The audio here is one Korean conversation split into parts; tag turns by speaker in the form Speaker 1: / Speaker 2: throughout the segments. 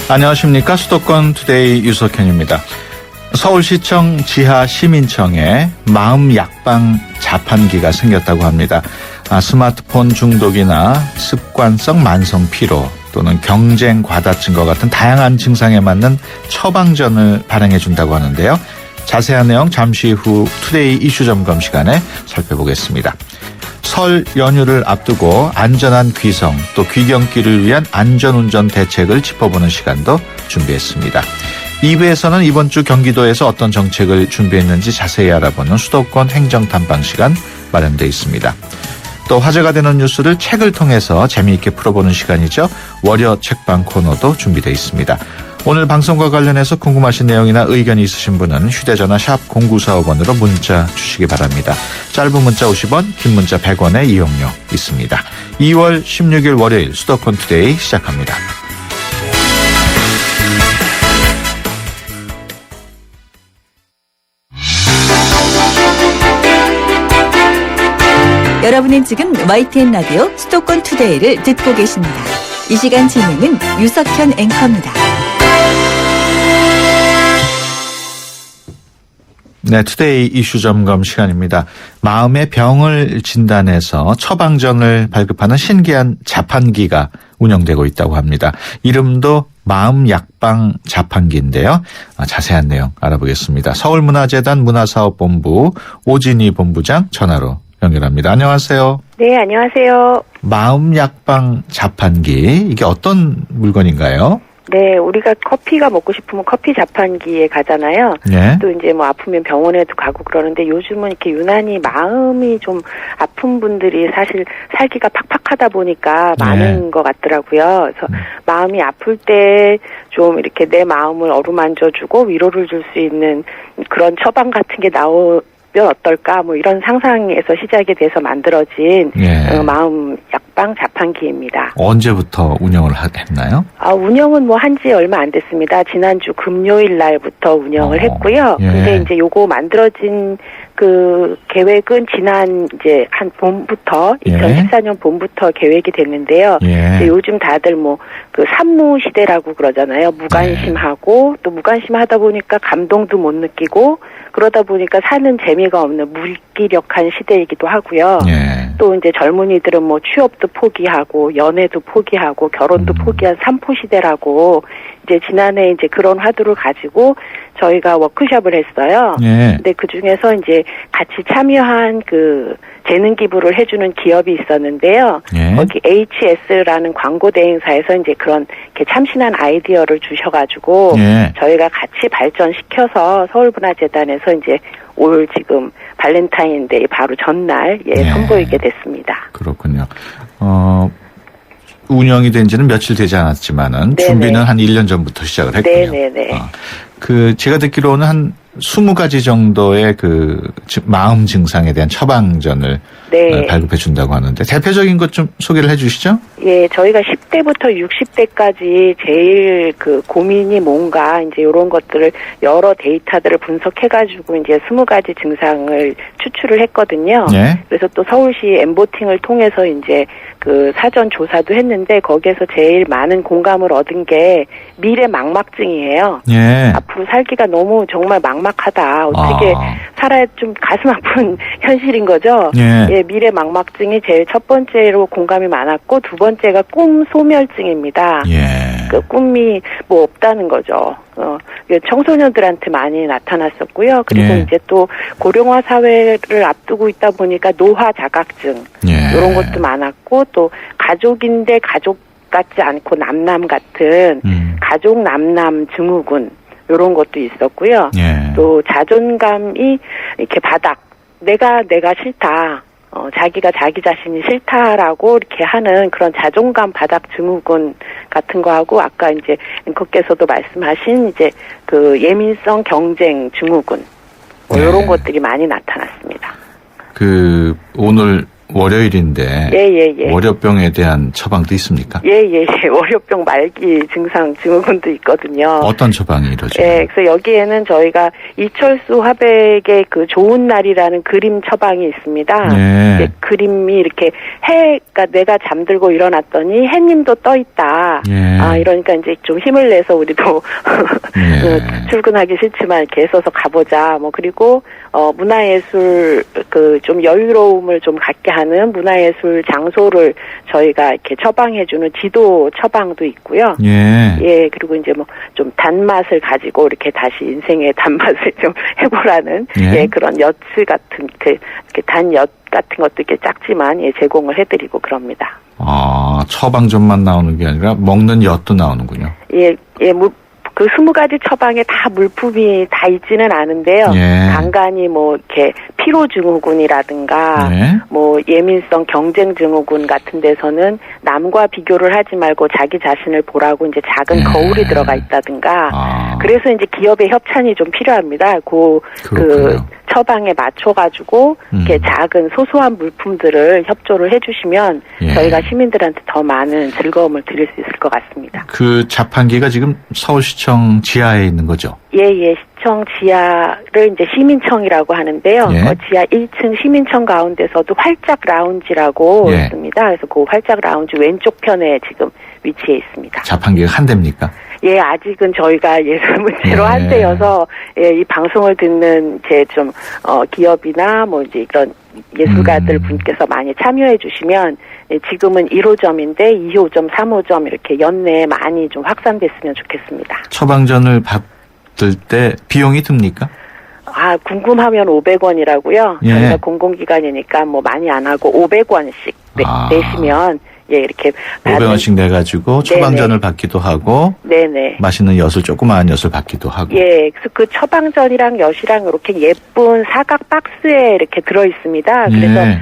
Speaker 1: 안녕하십니까. 수도권 투데이 유석현입니다. 서울시청 지하 시민청에 마음 약방 자판기가 생겼다고 합니다. 스마트폰 중독이나 습관성 만성 피로 또는 경쟁 과다증과 같은 다양한 증상에 맞는 처방전을 발행해 준다고 하는데요. 자세한 내용 잠시 후 투데이 이슈 점검 시간에 살펴보겠습니다. 설 연휴를 앞두고 안전한 귀성 또 귀경길을 위한 안전운전 대책을 짚어보는 시간도 준비했습니다. 2부에서는 이번 주 경기도에서 어떤 정책을 준비했는지 자세히 알아보는 수도권 행정탐방 시간 마련되어 있습니다. 또 화제가 되는 뉴스를 책을 통해서 재미있게 풀어보는 시간이죠. 월요 책방 코너도 준비되어 있습니다. 오늘 방송과 관련해서 궁금하신 내용이나 의견이 있으신 분은 휴대전화 샵 0945번으로 문자 주시기 바랍니다. 짧은 문자 50원, 긴 문자 100원의 이용료 있습니다. 2월 16일 월요일 수도권 투데이 시작합니다.
Speaker 2: 여러분은 지금 YTN 라디오 수도권 투데이를 듣고 계십니다. 이 시간 진행은 유석현 앵커입니다.
Speaker 1: 네, 투데이 이슈 점검 시간입니다. 마음의 병을 진단해서 처방전을 발급하는 신기한 자판기가 운영되고 있다고 합니다. 이름도 마음 약방 자판기인데요. 자세한 내용 알아보겠습니다. 서울문화재단 문화사업본부 오진희 본부장 전화로 연결합니다. 안녕하세요.
Speaker 3: 네, 안녕하세요.
Speaker 1: 마음 약방 자판기, 이게 어떤 물건인가요?
Speaker 3: 네, 우리가 커피가 먹고 싶으면 커피 자판기에 가잖아요.
Speaker 1: 네.
Speaker 3: 또 이제 뭐 아프면 병원에도 가고 그러는데 요즘은 이렇게 유난히 마음이 좀 아픈 분들이 사실 살기가 팍팍하다 보니까 많은 것 같더라고요. 그래서 마음이 아플 때 좀 이렇게 내 마음을 어루만져주고 위로를 줄 수 있는 그런 처방 같은 게 나오면 어떨까 뭐 이런 상상에서 시작이 돼서 만들어진 마음 약방 자판기입니다.
Speaker 1: 언제부터 운영을 했나요?
Speaker 3: 운영은 뭐 한지 얼마 안 됐습니다. 지난주 금요일 날부터 운영을 했고요. 근데 이제 요거 만들어진 그 계획은 지난 이제 한 봄부터 2014년 봄부터 계획이 됐는데요. 이제 요즘 다들 뭐 그 산무 시대라고 그러잖아요. 무관심하고 또 무관심하다 보니까 감동도 못 느끼고 그러다 보니까 사는 재미가 없는 무기력한 시대이기도 하고요. 또 이제 젊은이들은 뭐 취업도 포기하고 연애도 포기하고 결혼도 포기한 삼포 시대라고 이제 지난해 이제 그런 화두를 가지고 저희가 워크숍을 했어요. 근데 그 중에서 이제 같이 참여한 그 재능 기부를 해주는 기업이 있었는데요. 거기 HS라는 광고 대행사에서 이제 그런 이렇게 참신한 아이디어를 주셔가지고 저희가 같이 발전시켜서 서울문화재단에서 이제 올 지금 발렌타인데이 바로 전날 선보이게 됐습니다.
Speaker 1: 그렇군요. 운영이 된 지는 며칠 되지 않았지만은 준비는 한 1년 전부터 시작을 했군요.
Speaker 3: 네네네.
Speaker 1: 제가 듣기로는 한 20가지 정도의 마음 증상에 대한 처방전을 발급해 준다고 하는데 대표적인 것 좀 소개를 해 주시죠? 예,
Speaker 3: 저희가 10대부터 60대까지 제일 그 고민이 뭔가 이제 이런 것들을 여러 데이터들을 분석해 가지고 이제 20가지 증상을 추출을 했거든요. 그래서 또 서울시 엠보팅을 통해서 이제 그 사전 조사도 했는데 거기에서 제일 많은 공감을 얻은 게 미래 망막증이에요. 앞으로 살기가 너무 정말 막막하다. 어떻게 살아야 좀 가슴 아픈 현실인 거죠. 미래 망막증이 제일 첫 번째로 공감이 많았고 두 번째가 꿈 소멸증입니다. 그 꿈이 뭐 없다는 거죠. 청소년들한테 많이 나타났었고요. 그리고 이제 또 고령화 사회를 앞두고 있다 보니까 노화 자각증 이런 것도 많았고 또 가족인데 가족 같지 않고 남남 같은 가족 남남 증후군 이런 것도 있었고요. 또 자존감이 이렇게 바닥 내가 싫다. 자기가 자기 자신이 싫다라고 이렇게 하는 그런 자존감 바닥 증후군 같은 거하고 아까 이제 앵커께서도 말씀하신 이제 그 예민성 경쟁 증후군 뭐 이런 것들이 많이 나타났습니다.
Speaker 1: 오늘 월요일인데
Speaker 3: 예.
Speaker 1: 월요병에 대한 처방도 있습니까?
Speaker 3: 예. 월요병 말기 증상 증후군도 있거든요.
Speaker 1: 어떤 처방이 이루어져요?
Speaker 3: 예, 그래서 여기에는 저희가 이철수 화백의 그 좋은 날이라는 그림 처방이 있습니다.
Speaker 1: 예.
Speaker 3: 그림이 이렇게 해가 내가 잠들고 일어났더니 해님도 떠 있다.
Speaker 1: 예.
Speaker 3: 이러니까 이제 좀 힘을 내서 우리도
Speaker 1: 예.
Speaker 3: 출근하기 싫지만 이렇게 애써서 가보자. 뭐 그리고 문화예술 그 좀 여유로움을 좀 갖게 하는 문화예술 장소를 저희가 이렇게 처방해주는 지도 처방도 있고요.
Speaker 1: 예.
Speaker 3: 그리고 이제 뭐 좀 단맛을 가지고 이렇게 다시 인생의 단맛을 좀 해보라는 그런 엿을 같은 이렇게 단엿 같은 것도 이렇게 작지만 제공을 해드리고 그럽니다.
Speaker 1: 처방전만 나오는 게 아니라 먹는 엿도 나오는군요.
Speaker 3: 그 20가지 처방에 다 물품이 다 있지는 않은데요. 간간히 뭐 이렇게 피로증후군이라든가 뭐 예민성 경쟁증후군 같은 데서는 남과 비교를 하지 말고 자기 자신을 보라고 이제 작은 거울이 들어가 있다든가. 그래서 이제 기업의 협찬이 좀 필요합니다. 그 처방에 맞춰가지고 이렇게 작은 소소한 물품들을 협조를 해주시면 저희가 시민들한테 더 많은 즐거움을 드릴 수 있을 것 같습니다.
Speaker 1: 그 자판기가 지금 서울시청 지하에 있는 거죠?
Speaker 3: 예. 시청 지하를 이제 시민청이라고 하는데요. 지하 1층 시민청 가운데서도 활짝 라운지라고 있습니다. 그래서 그 활짝 라운지 왼쪽 편에 지금 위치해 있습니다.
Speaker 1: 자판기가 한 대입니까?
Speaker 3: 아직은 저희가 예술 문제로 한 대여서 이 방송을 듣는 제 좀 기업이나 뭐 이제 이런 예술가들 분께서 많이 참여해 주시면 지금은 1호점인데 2호점, 3호점 이렇게 연내에 많이 좀 확산됐으면 좋겠습니다.
Speaker 1: 처방전을 받을 때 비용이 듭니까?
Speaker 3: 궁금하면 500원이라고요. 저희가 공공기관이니까 뭐 많이 안 하고 500원씩 내시면 이렇게
Speaker 1: 500원씩 내가지고 처방전을 받기도 하고 맛있는 엿을 조그마한 엿을 받기도 하고
Speaker 3: 그래서 그 처방전이랑 엿이랑 이렇게 예쁜 사각 박스에 이렇게 들어 있습니다. 그래서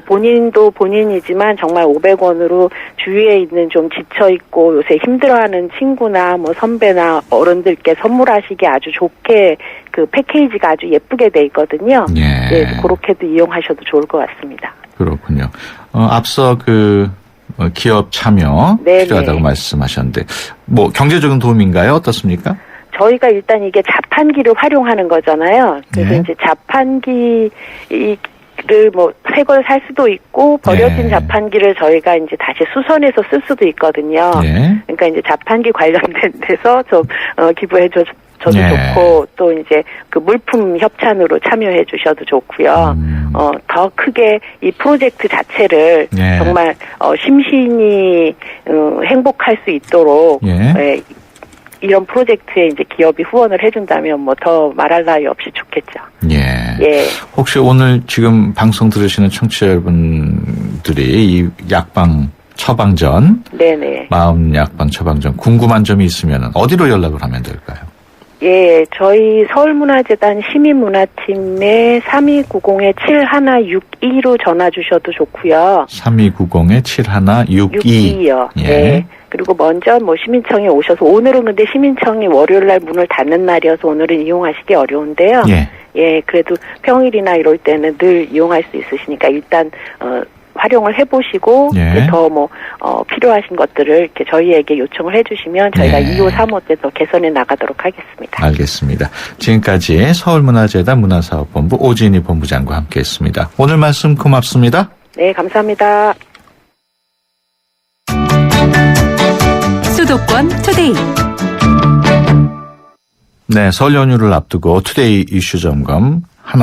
Speaker 3: 본인도 본인이지만 정말 500원으로 주위에 있는 좀 지쳐 있고 요새 힘들어하는 친구나 뭐 선배나 어른들께 선물하시기 아주 좋게 그 패키지가 아주 예쁘게 돼 있거든요. 그렇게도 이용하셔도 좋을 것 같습니다.
Speaker 1: 그렇군요. 앞서 기업 참여 필요하다고 말씀하셨는데 뭐 경제적인 도움인가요? 어떻습니까?
Speaker 3: 저희가 일단 이게 자판기를 활용하는 거잖아요. 그래서 이제 자판기를 뭐 새 걸 살 수도 있고 버려진 자판기를 저희가 이제 다시 수선해서 쓸 수도 있거든요. 그러니까 이제 자판기 관련된 데서 좀 기부해줘. 저도 좋고 또 이제 그 물품 협찬으로 참여해 주셔도 좋고요. 더 크게 이 프로젝트 자체를 정말 심신이 행복할 수 있도록 이런 프로젝트에 이제 기업이 후원을 해준다면 뭐 더 말할 나위 없이 좋겠죠.
Speaker 1: 혹시 오늘 지금 방송 들으시는 청취자 여러분들이 이 약방 처방전, 마음 약방 처방전 궁금한 점이 있으면 어디로 연락을 하면 될까요?
Speaker 3: 저희 서울문화재단 시민문화팀에 3290-7162로 전화 주셔도 좋고요.
Speaker 1: 3290-7162요.
Speaker 3: 그리고 먼저 뭐 시민청에 오셔서 오늘은 근데 시민청이 월요일날 문을 닫는 날이어서 오늘은 이용하시기 어려운데요. 그래도 평일이나 이럴 때는 늘 이용할 수 있으시니까 일단 활용을 해보시고 더 뭐 필요하신 것들을 이렇게 저희에게 요청을 해주시면 저희가 2호, 3호 때 더 개선해 나가도록 하겠습니다.
Speaker 1: 알겠습니다. 지금까지 서울문화재단 문화사업본부 오진희 본부장과 함께했습니다. 오늘 말씀 고맙습니다.
Speaker 3: 네, 감사합니다.
Speaker 2: 수도권 투데이.
Speaker 1: 설 연휴를 앞두고 투데이 이슈 점검 한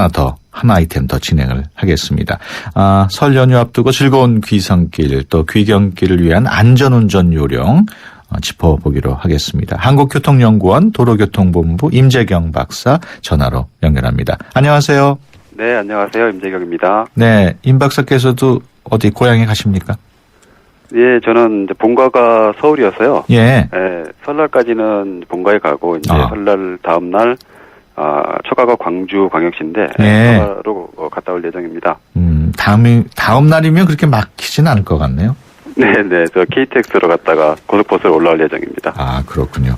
Speaker 1: 아이템 더 진행을 하겠습니다. 설 연휴 앞두고 즐거운 귀성길 또 귀경길을 위한 안전운전 요령 짚어보기로 하겠습니다. 한국교통연구원 도로교통본부 임재경 박사 전화로 연결합니다. 안녕하세요.
Speaker 4: 네, 안녕하세요. 임재경입니다.
Speaker 1: 임 박사께서도 어디 고향에 가십니까?
Speaker 4: 저는 이제 본가가 서울이어서요. 설날까지는 본가에 가고 이제 설날 다음 날 처가가 광주 광역시인데 처가로 갔다 올 예정입니다.
Speaker 1: 다음 날이면 그렇게 막히지는 않을 것 같네요.
Speaker 4: 저 KTX로 갔다가 고속버스로 올라올 예정입니다.
Speaker 1: 그렇군요.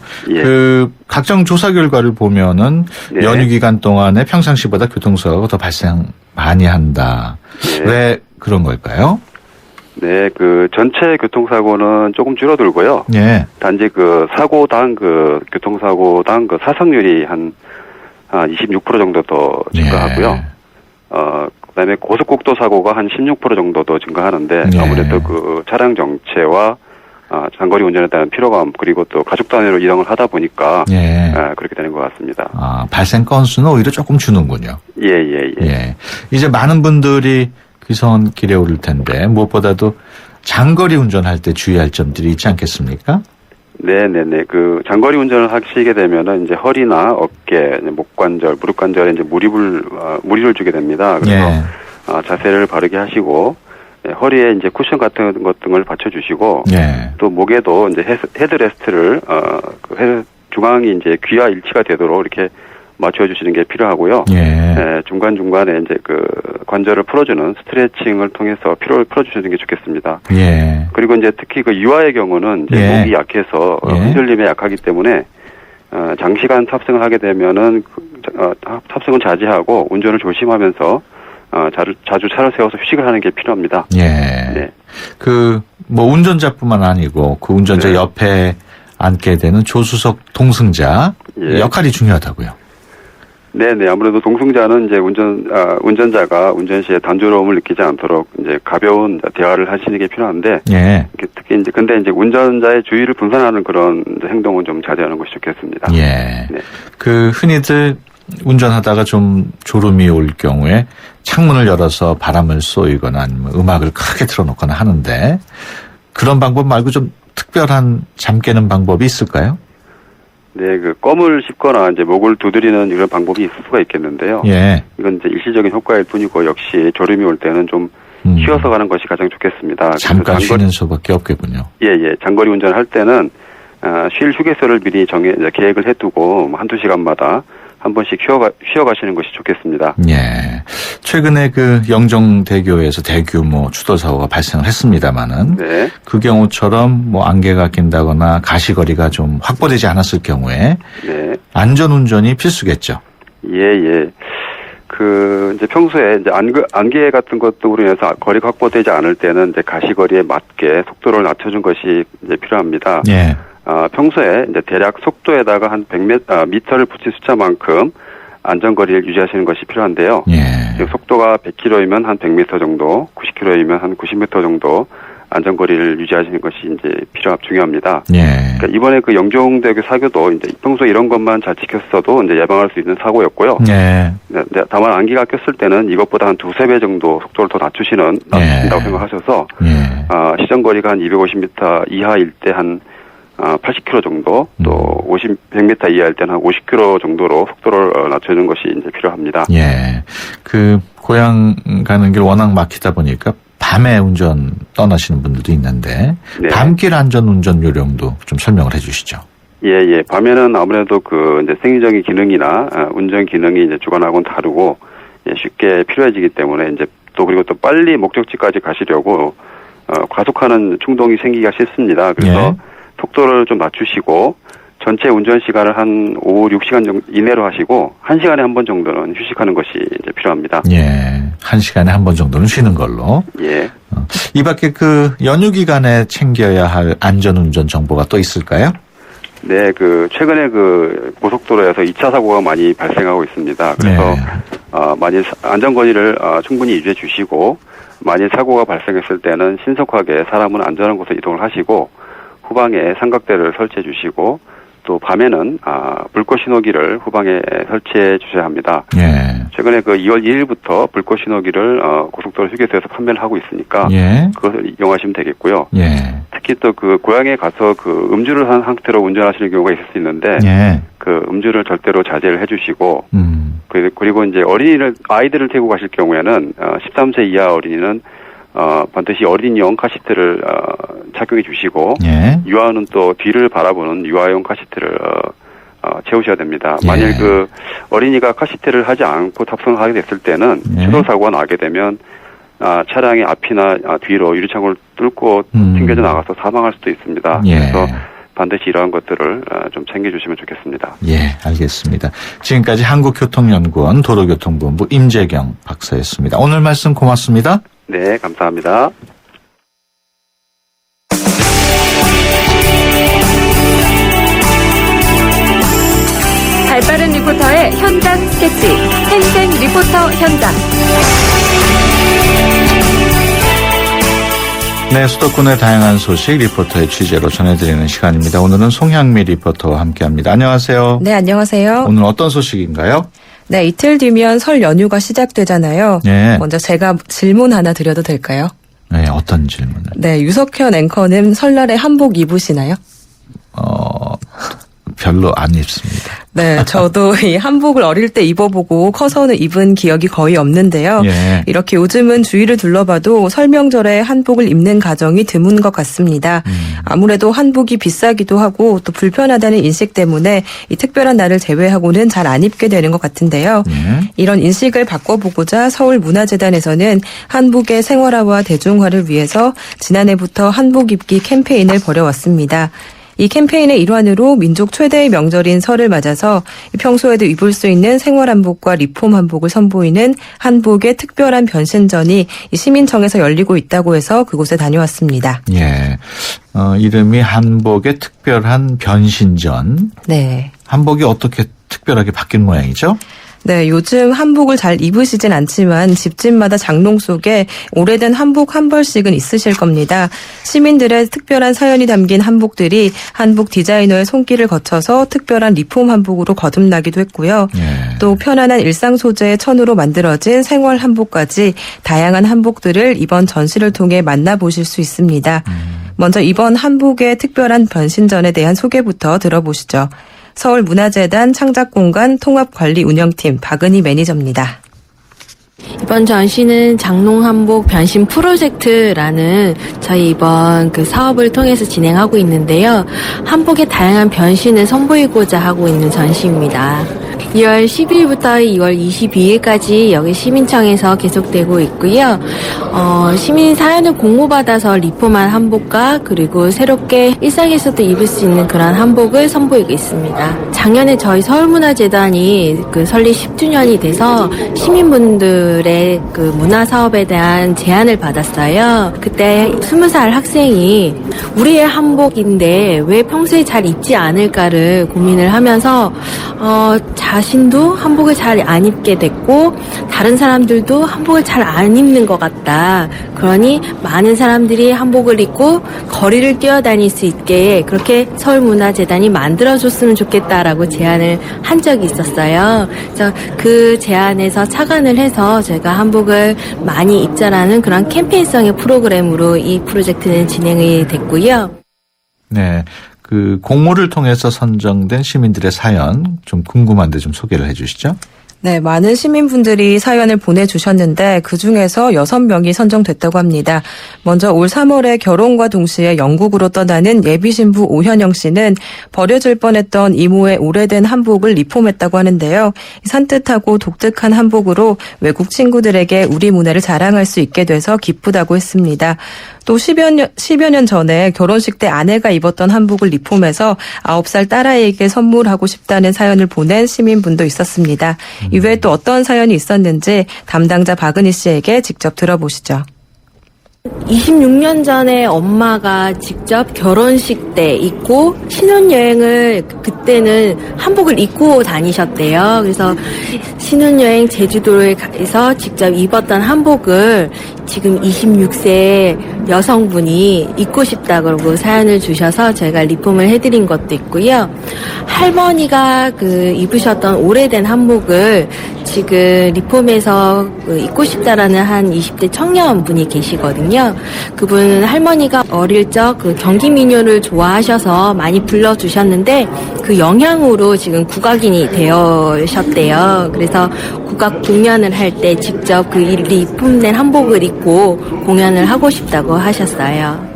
Speaker 1: 각종 조사 결과를 보면은 연휴 기간 동안에 평상시보다 교통사고가 더 발생 많이 한다. 왜 그런 걸까요?
Speaker 4: 네, 그 전체 교통사고는 조금 줄어들고요.
Speaker 1: 예.
Speaker 4: 단지 그 사고당 교통사고당 사상률이 한 26% 정도 더 증가하고요.
Speaker 1: 예.
Speaker 4: 그다음에 고속국도 사고가 한 16% 정도 더 증가하는데
Speaker 1: 예.
Speaker 4: 아무래도 그 차량 정체와 장거리 운전에 따른 피로감 그리고 또 가족 단위로 이동을 하다 보니까
Speaker 1: 예.
Speaker 4: 그렇게 되는 것 같습니다.
Speaker 1: 발생 건수는 오히려 조금 주는군요.
Speaker 4: 예.
Speaker 1: 이제 많은 분들이 귀성길에 오를 텐데 무엇보다도 장거리 운전할 때 주의할 점들이 있지 않겠습니까?
Speaker 4: 네네네. 그 장거리 운전을 하시게 되면은 이제 허리나 어깨, 목 관절, 무릎 관절에 이제 무리를 주게 됩니다. 그래서
Speaker 1: 예.
Speaker 4: 자세를 바르게 하시고 허리에 이제 쿠션 같은 것 등을 받쳐주시고
Speaker 1: 예.
Speaker 4: 또 목에도 이제 헤드레스트를 그 중앙이 이제 귀와 일치가 되도록 이렇게 맞춰주시는 게 필요하고요.
Speaker 1: 예.
Speaker 4: 중간 중간에 이제 그 관절을 풀어주는 스트레칭을 통해서 피로를 풀어주시는 게 좋겠습니다.
Speaker 1: 예.
Speaker 4: 그리고 이제 특히 그 유아의 경우는 이제
Speaker 1: 예.
Speaker 4: 목이 약해서
Speaker 1: 예.
Speaker 4: 흔들림에 약하기 때문에 장시간 탑승을 하게 되면은 탑승을 자제하고 운전을 조심하면서 자주 차를 세워서 휴식을 하는 게 필요합니다.
Speaker 1: 예.
Speaker 4: 네.
Speaker 1: 뭐 운전자뿐만 아니고 그 운전자
Speaker 4: 네.
Speaker 1: 옆에 앉게 되는 조수석 동승자
Speaker 4: 예.
Speaker 1: 역할이 중요하다고요.
Speaker 4: 네네. 아무래도 동승자는 이제 운전자가 운전 시에 단조로움을 느끼지 않도록 이제 가벼운 대화를 하시는 게 필요한데.
Speaker 1: 예.
Speaker 4: 특히 이제 근데 이제 운전자의 주의를 분산하는 그런 행동은 좀 자제하는 것이 좋겠습니다.
Speaker 1: 예.
Speaker 4: 네.
Speaker 1: 흔히들 운전하다가 좀 졸음이 올 경우에 창문을 열어서 바람을 쏘이거나 아니면 음악을 크게 틀어놓거나 하는데 그런 방법 말고 좀 특별한 잠 깨는 방법이 있을까요?
Speaker 4: 네, 그 껌을 씹거나 이제 목을 두드리는 이런 방법이 있을 수가 있겠는데요.
Speaker 1: 예.
Speaker 4: 이건 이제 일시적인 효과일 뿐이고 역시 졸음이 올 때는 좀 쉬어서 가는 것이 가장 좋겠습니다.
Speaker 1: 잠깐 쉬는 수밖에 없겠군요.
Speaker 4: 예. 장거리 운전을 할 때는 쉴 휴게소를 미리 계획을 해두고 한두 시간마다 한 번씩 쉬어가시는 것이 좋겠습니다.
Speaker 1: 예. 최근에 그 영종대교에서 대규모 추돌 사고가 발생을 했습니다마는
Speaker 4: 네.
Speaker 1: 그 경우처럼 뭐 안개가 낀다거나 가시거리가 좀 확보되지 않았을 경우에
Speaker 4: 네.
Speaker 1: 안전운전이 필수겠죠.
Speaker 4: 예. 그 이제 평소에 이제 안개 같은 것으로 인해서 거리가 확보되지 않을 때는 이제 가시거리에 맞게 속도를 낮춰준 것이 이제 필요합니다.
Speaker 1: 예.
Speaker 4: 평소에 이제 대략 속도에다가 한 100m를 붙인 숫자만큼 안전거리를 유지하시는 것이 필요한데요.
Speaker 1: 예.
Speaker 4: 속도가 100km이면 한 100m 정도, 90km이면 한 90m 정도 안전거리를 유지하시는 것이 이제 중요합니다.
Speaker 1: 예.
Speaker 4: 그러니까 이번에 그 영종대교 사고도 이제 평소 이런 것만 잘 지켰어도 이제 예방할 수 있는 사고였고요.
Speaker 1: 예.
Speaker 4: 네, 다만 안개가 꼈을 때는 이것보다 한 2-3배 정도 속도를 더 낮추신다고 생각하셔서 시정거리가 한 250m 이하일 때 한 80km 정도, 또 100m 이하일 때는 한 50km 정도로 속도를 낮추는 것이 이제 필요합니다.
Speaker 1: 예. 고향 가는 길 워낙 막히다 보니까 밤에 운전 떠나시는 분들도 있는데
Speaker 4: 네.
Speaker 1: 밤길 안전 운전 요령도 좀 설명을 해주시죠.
Speaker 4: 예. 밤에는 아무래도 그 이제 생리적인 기능이나 운전 기능이 이제 주간하고는 다르고 쉽게 필요해지기 때문에 이제 그리고 또 빨리 목적지까지 가시려고 과속하는 충동이 생기기가 쉽습니다. 그래서 속도를 좀 낮추시고 전체 운전 시간을 한 5-6시간 정도 이내로 하시고 1시간에 한 번 정도는 휴식하는 것이 이제 필요합니다.
Speaker 1: 예. 1시간에 한 번 정도는 쉬는 걸로.
Speaker 4: 예.
Speaker 1: 이 밖에 그 연휴 기간에 챙겨야 할 안전운전 정보가 또 있을까요?
Speaker 4: 네, 최근에 고속도로에서 2차 사고가 많이 발생하고 있습니다. 그래서 만일 안전거리를 충분히 유지해 주시고 만일 사고가 발생했을 때는 신속하게 사람은 안전한 곳에 이동을 하시고 후방에 삼각대를 설치해 주시고 또 밤에는 불꽃 신호기를 후방에 설치해 주셔야 합니다.
Speaker 1: 예.
Speaker 4: 최근에 2월 1일부터 불꽃 신호기를 고속도로 휴게소에서 판매를 하고 있으니까 그것을 이용하시면 되겠고요.
Speaker 1: 예.
Speaker 4: 특히 또 고향에 가서 음주를 한 상태로 운전하시는 경우가 있을 수 있는데 음주를 절대로 자제를 해주시고 그리고 이제 아이들을 태우고 가실 경우에는 13세 이하 어린이는 반드시 어린이용 카시트를 착용해 주시고 유아는 또 뒤를 바라보는 유아용 카시트를 채우셔야 됩니다. 만일 어린이가 카시트를 하지 않고 탑승하게 됐을 때는 추돌 사고가 나게 되면 차량의 앞이나 뒤로 유리창을 뚫고 튕겨져 나가서 사망할 수도 있습니다. 그래서 반드시 이러한 것들을 좀 챙겨주시면 좋겠습니다.
Speaker 1: 예, 알겠습니다. 지금까지 한국교통연구원 도로교통본부 임재경 박사였습니다. 오늘 말씀 고맙습니다.
Speaker 4: 네, 감사합니다.
Speaker 5: 발빠른 리포터의 현장 스케치, 생생 리포터 현장.
Speaker 1: 네, 수도권의 다양한 소식 리포터의 취재로 전해드리는 시간입니다. 오늘은 송향미 리포터와 함께합니다. 안녕하세요.
Speaker 6: 네, 안녕하세요.
Speaker 1: 오늘 어떤 소식인가요?
Speaker 6: 네, 이틀 뒤면 설 연휴가 시작되잖아요.
Speaker 1: 네.
Speaker 6: 먼저 제가 질문 하나 드려도 될까요?
Speaker 1: 네, 어떤 질문을?
Speaker 6: 네, 유석현 앵커는 설날에 한복 입으시나요?
Speaker 1: 별로 안 입습니다.
Speaker 6: 네, 저도 이 한복을 어릴 때 입어보고 커서는 입은 기억이 거의 없는데요.
Speaker 1: 예.
Speaker 6: 이렇게 요즘은 주위를 둘러봐도 설 명절에 한복을 입는 가정이 드문 것 같습니다. 아무래도 한복이 비싸기도 하고 또 불편하다는 인식 때문에 이 특별한 날을 제외하고는 잘 안 입게 되는 것 같은데요. 이런 인식을 바꿔보고자 서울문화재단에서는 한복의 생활화와 대중화를 위해서 지난해부터 한복 입기 캠페인을 벌여왔습니다. 이 캠페인의 일환으로 민족 최대의 명절인 설을 맞아서 평소에도 입을 수 있는 생활 한복과 리폼 한복을 선보이는 한복의 특별한 변신전이 시민청에서 열리고 있다고 해서 그곳에 다녀왔습니다.
Speaker 1: 예. 이름이 한복의 특별한 변신전.
Speaker 6: 네.
Speaker 1: 한복이 어떻게 특별하게 바뀐 모양이죠?
Speaker 6: 네, 요즘 한복을 잘 입으시진 않지만 집집마다 장롱 속에 오래된 한복 한 벌씩은 있으실 겁니다. 시민들의 특별한 사연이 담긴 한복들이 한복 디자이너의 손길을 거쳐서 특별한 리폼 한복으로 거듭나기도 했고요.
Speaker 1: 예.
Speaker 6: 또 편안한 일상 소재의 천으로 만들어진 생활 한복까지 다양한 한복들을 이번 전시를 통해 만나보실 수 있습니다. 먼저 이번 한복의 특별한 변신전에 대한 소개부터 들어보시죠. 서울문화재단 창작공간 통합관리운영팀 박은희 매니저입니다.
Speaker 7: 이번 전시는 장롱 한복 변신 프로젝트라는 저희 이번 그 사업을 통해서 진행하고 있는데요. 한복의 다양한 변신을 선보이고자 하고 있는 전시입니다. 2월 10일부터 2월 22일까지 여기 시민청에서 계속되고 있고요. 시민 사연을 공모받아서 리폼한 한복과 그리고 새롭게 일상에서도 입을 수 있는 그런 한복을 선보이고 있습니다. 작년에 저희 서울문화재단이 그 설립 10주년이 돼서 시민분들의 그 문화사업에 대한 제안을 받았어요. 그때 20살 학생이 우리의 한복인데 왜 평소에 잘 입지 않을까를 고민을 하면서 자신도 한복을 잘 안 입게 됐고 다른 사람들도 한복을 잘 안 입는 것 같다. 그러니 많은 사람들이 한복을 입고 거리를 뛰어다닐 수 있게 그렇게 서울문화재단이 만들어줬으면 좋겠다라고 제안을 한 적이 있었어요. 그래서 그 제안에서 착안을 해서 제가 한복을 많이 입자라는 그런 캠페인성의 프로그램으로 이 프로젝트는 진행이 됐고요.
Speaker 1: 네. 그 공모를 통해서 선정된 시민들의 사연 좀 궁금한데 좀 소개를 해 주시죠.
Speaker 6: 네, 많은 시민분들이 사연을 보내주셨는데 그중에서 6명이 선정됐다고 합니다. 먼저 올 3월에 결혼과 동시에 영국으로 떠나는 예비신부 오현영 씨는 버려질 뻔했던 이모의 오래된 한복을 리폼했다고 하는데요. 산뜻하고 독특한 한복으로 외국 친구들에게 우리 문화를 자랑할 수 있게 돼서 기쁘다고 했습니다. 또 10여 년 전에 결혼식 때 아내가 입었던 한복을 리폼해서 9살 딸아이에게 선물하고 싶다는 사연을 보낸 시민분도 있었습니다. 이외에 또 어떤 사연이 있었는지 담당자 박은희 씨에게 직접 들어보시죠.
Speaker 7: 26년 전에 엄마가 직접 결혼식 때 입고 신혼여행을 그때는 한복을 입고 다니셨대요. 그래서 신혼여행 제주도에 가서 직접 입었던 한복을 지금 26세 여성분이 입고 싶다 그러고 사연을 주셔서 제가 리폼을 해드린 것도 있고요. 할머니가 그 입으셨던 오래된 한복을 지금 리폼해서 입고 싶다라는 한 20대 청년분이 계시거든요. 그분 할머니가 어릴 적 그 경기 민요를 좋아하셔서 많이 불러주셨는데 그 영향으로 지금 국악인이 되셨대요. 그래서 국악 공연을 할 때 직접 그 리폼된 한복을 입고 공연을 하고 싶다고 하셨어요.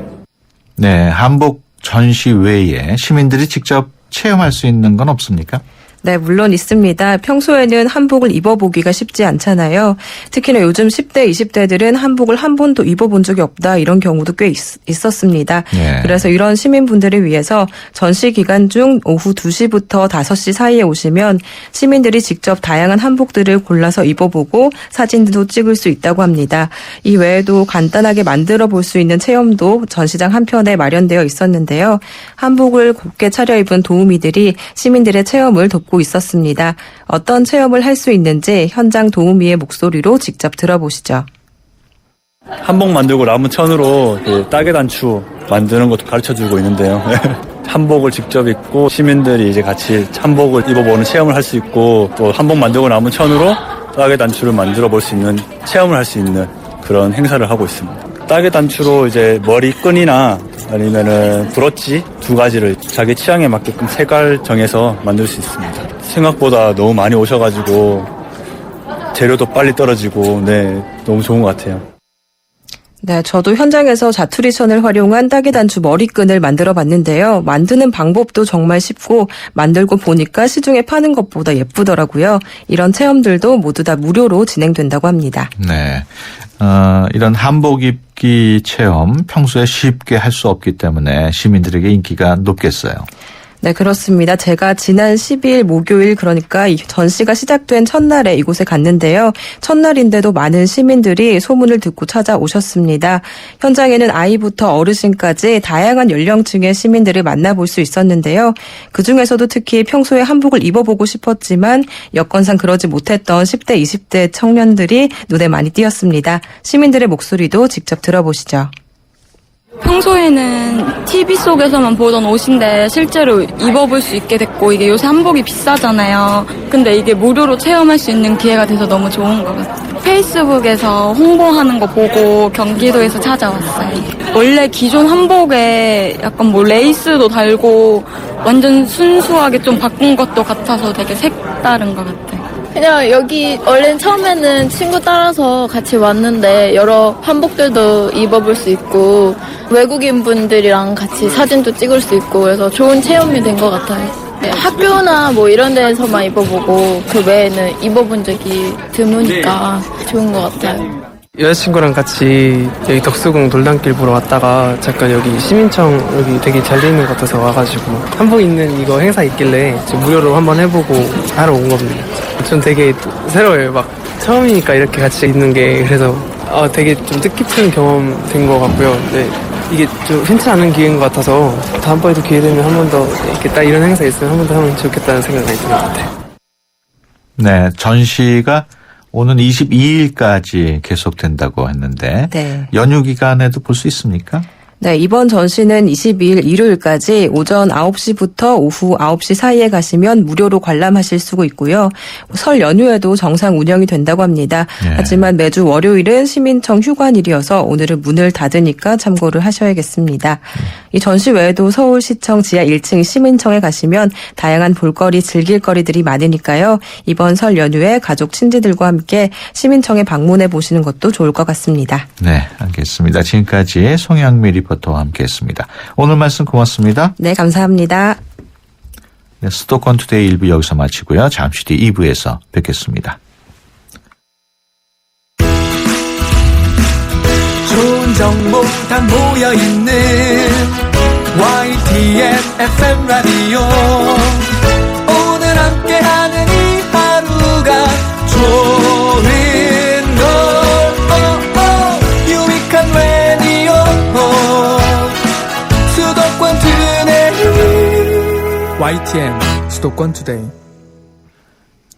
Speaker 1: 네, 한복 전시 외에 시민들이 직접 체험할 수 있는 건 없습니까?
Speaker 6: 네, 물론 있습니다. 평소에는 한복을 입어보기가 쉽지 않잖아요. 특히나 요즘 10대, 20대들은 한복을 한 번도 입어본 적이 없다 이런 경우도 꽤 있었습니다.
Speaker 1: 예.
Speaker 6: 그래서 이런 시민분들을 위해서 전시 기간 중 오후 2시부터 5시 사이에 오시면 시민들이 직접 다양한 한복들을 골라서 입어보고 사진도 찍을 수 있다고 합니다. 이 외에도 간단하게 만들어 볼 수 있는 체험도 전시장 한편에 마련되어 있었는데요. 한복을 곱게 차려입은 도우미들이 시민들의 체험을 돕고 있었습니다. 어떤 체험을 할 수 있는지 현장 도우미의 목소리로 직접 들어보시죠.
Speaker 8: 한복 만들고 남은 천으로 그 따개단추 만드는 것도 가르쳐주고 있는데요. 한복을 직접 입고 시민들이 이제 같이 한복을 입어보는 체험을 할 수 있고 또 한복 만들고 남은 천으로 따개단추를 만들어 볼 수 있는 체험을 할 수 있는 그런 행사를 하고 있습니다. 따개단추로 이제 머리끈이나 아니면은 브러치 2가지를 자기 취향에 맞게끔 색깔 정해서 만들 수 있습니다. 생각보다 너무 많이 오셔가지고 재료도 빨리 떨어지고 네 너무 좋은 것 같아요.
Speaker 6: 네, 저도 현장에서 자투리천을 활용한 따개단추 머리끈을 만들어 봤는데요. 만드는 방법도 정말 쉽고 만들고 보니까 시중에 파는 것보다 예쁘더라고요. 이런 체험들도 모두 다 무료로 진행된다고 합니다.
Speaker 1: 네, 이런 한복 입기 체험 평소에 쉽게 할 수 없기 때문에 시민들에게 인기가 높겠어요.
Speaker 6: 네, 그렇습니다. 제가 지난 12일 목요일 그러니까 이 전시가 시작된 첫날에 이곳에 갔는데요. 첫날인데도 많은 시민들이 소문을 듣고 찾아오셨습니다. 현장에는 아이부터 어르신까지 다양한 연령층의 시민들을 만나볼 수 있었는데요. 그중에서도 특히 평소에 한복을 입어보고 싶었지만 여건상 그러지 못했던 10대, 20대 청년들이 눈에 많이 띄었습니다. 시민들의 목소리도 직접 들어보시죠.
Speaker 9: 평소에는 TV 속에서만 보던 옷인데 실제로 입어볼 수 있게 됐고 이게 요새 한복이 비싸잖아요. 근데 이게 무료로 체험할 수 있는 기회가 돼서 너무 좋은 것 같아요. 페이스북에서 홍보하는 거 보고 경기도에서 찾아왔어요. 원래 기존 한복에 약간 뭐 레이스도 달고 완전 순수하게 좀 바꾼 것도 같아서 되게 색다른 것 같아요.
Speaker 10: 그냥 여기 원래는 처음에는 친구 따라서 같이 왔는데 여러 한복들도 입어볼 수 있고 외국인 분들이랑 같이 사진도 찍을 수 있고 그래서 좋은 체험이 된 것 같아요. 학교나 뭐 이런 데에서만 입어보고 그 외에는 입어본 적이 드무니까 좋은 것 같아요.
Speaker 11: 여자친구랑 같이 여기 덕수궁 돌담길 보러 왔다가 잠깐 여기 시민청 여기 되게 잘 돼 있는 것 같아서 와가지고 한복 입는 이거 행사 있길래 좀 무료로 한번 해보고 하러 온 겁니다. 전 되게 새로워요. 막 처음이니까 이렇게 같이 있는 게 그래서 되게 좀 뜻깊은 경험 된 것 같고요. 네, 이게 좀 흔치 않은 기회인 것 같아서 다음번에도 기회 되면 한 번 더 이렇게 딱 이런 행사 있으면 한 번 더 하면 좋겠다는 생각이 많이 드는 것 같아요.
Speaker 1: 네, 전시가 오는 22일까지 계속된다고 했는데
Speaker 6: 네.
Speaker 1: 연휴 기간에도 볼 수 있습니까?
Speaker 6: 네, 이번 전시는 22일 일요일까지 오전 9시부터 오후 9시 사이에 가시면 무료로 관람하실 수가 있고요. 설 연휴에도 정상 운영이 된다고 합니다.
Speaker 1: 네.
Speaker 6: 하지만 매주 월요일은 시민청 휴관일이어서 오늘은 문을 닫으니까 참고를 하셔야겠습니다. 이 전시 외에도 서울시청 지하 1층 시민청에 가시면 다양한 볼거리, 즐길거리들이 많으니까요. 이번 설 연휴에 가족, 친지들과 함께 시민청에 방문해 보시는 것도 좋을 것 같습니다.
Speaker 1: 네, 알겠습니다. 지금까지 송영미 리포터와 함께했습니다. 오늘 말씀 고맙습니다.
Speaker 6: 네, 감사합니다.
Speaker 1: 네, 수도권 투데이 1부 여기서 마치고요. 잠시 뒤 2부에서 뵙겠습니다.
Speaker 12: 좋은 정보 다 모여있는 YTN FM 라디오 오늘 함께하는 이 하루가 좋은 걸 유익한 라디오 수도권 투데이 YTN 수도권 투데이